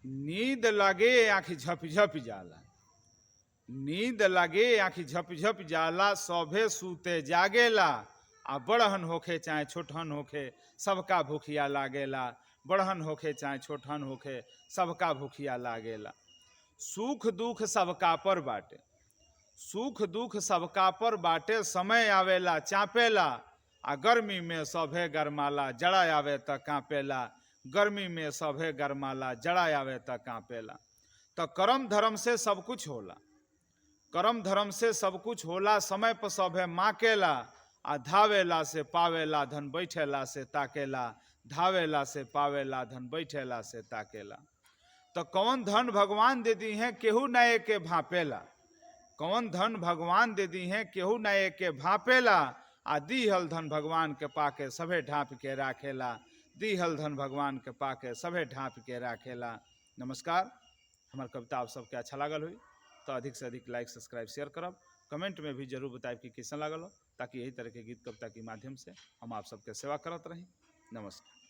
नींद लगे आँखी झप झप जाला, नींद लगे आँखी झप झप जाला, सभे सूते जागेला। आ बड़हन होखे चाहे छोटहन होखे सबका भूखिया लागेला, बड़हन होखे चाहे छोटहन होखे सबका भूखिया लागेला। सुख दुख सबका पर बाटे, सुख दुख सबका पर बाटे, समय आवेला चापेला। आ गर्मी में सभे गरमाला, जड़ा आवे त कांपेला, गर्मी में सभे गरमाला, जड़ा आवे त कांपेला। तो कर्म धर्म से सब कुछ होला, कर्म धर्म से सब कुछ होला, समय पर सभे माकेला। आ धावेला से पावेला, धन बैठेला से ताकेला, धावेला से पावेला, धन बैठेला से ताकेला। तो कौन धन भगवान दे दी हैं केहू नए के भापेला, कौन धन भगवान दे दी हैं केहू नए के भापेला। आ दीहल धन भगवान के पाके सभे ढांप के राखेला, दीहल धन भगवान के पाके सभे ढांप के राखेला। नमस्कार, हमार कविता आप सबके अच्छा लागल हुई तो अधिक से अधिक लाइक सब्सक्राइब शेयर करब, कमेंट में भी जरूर बताएं कि कैसा लागल हो, ताकि यही तरह के गीत कविता के माध्यम से हम आप सबके सेवा करत रही। नमस्कार।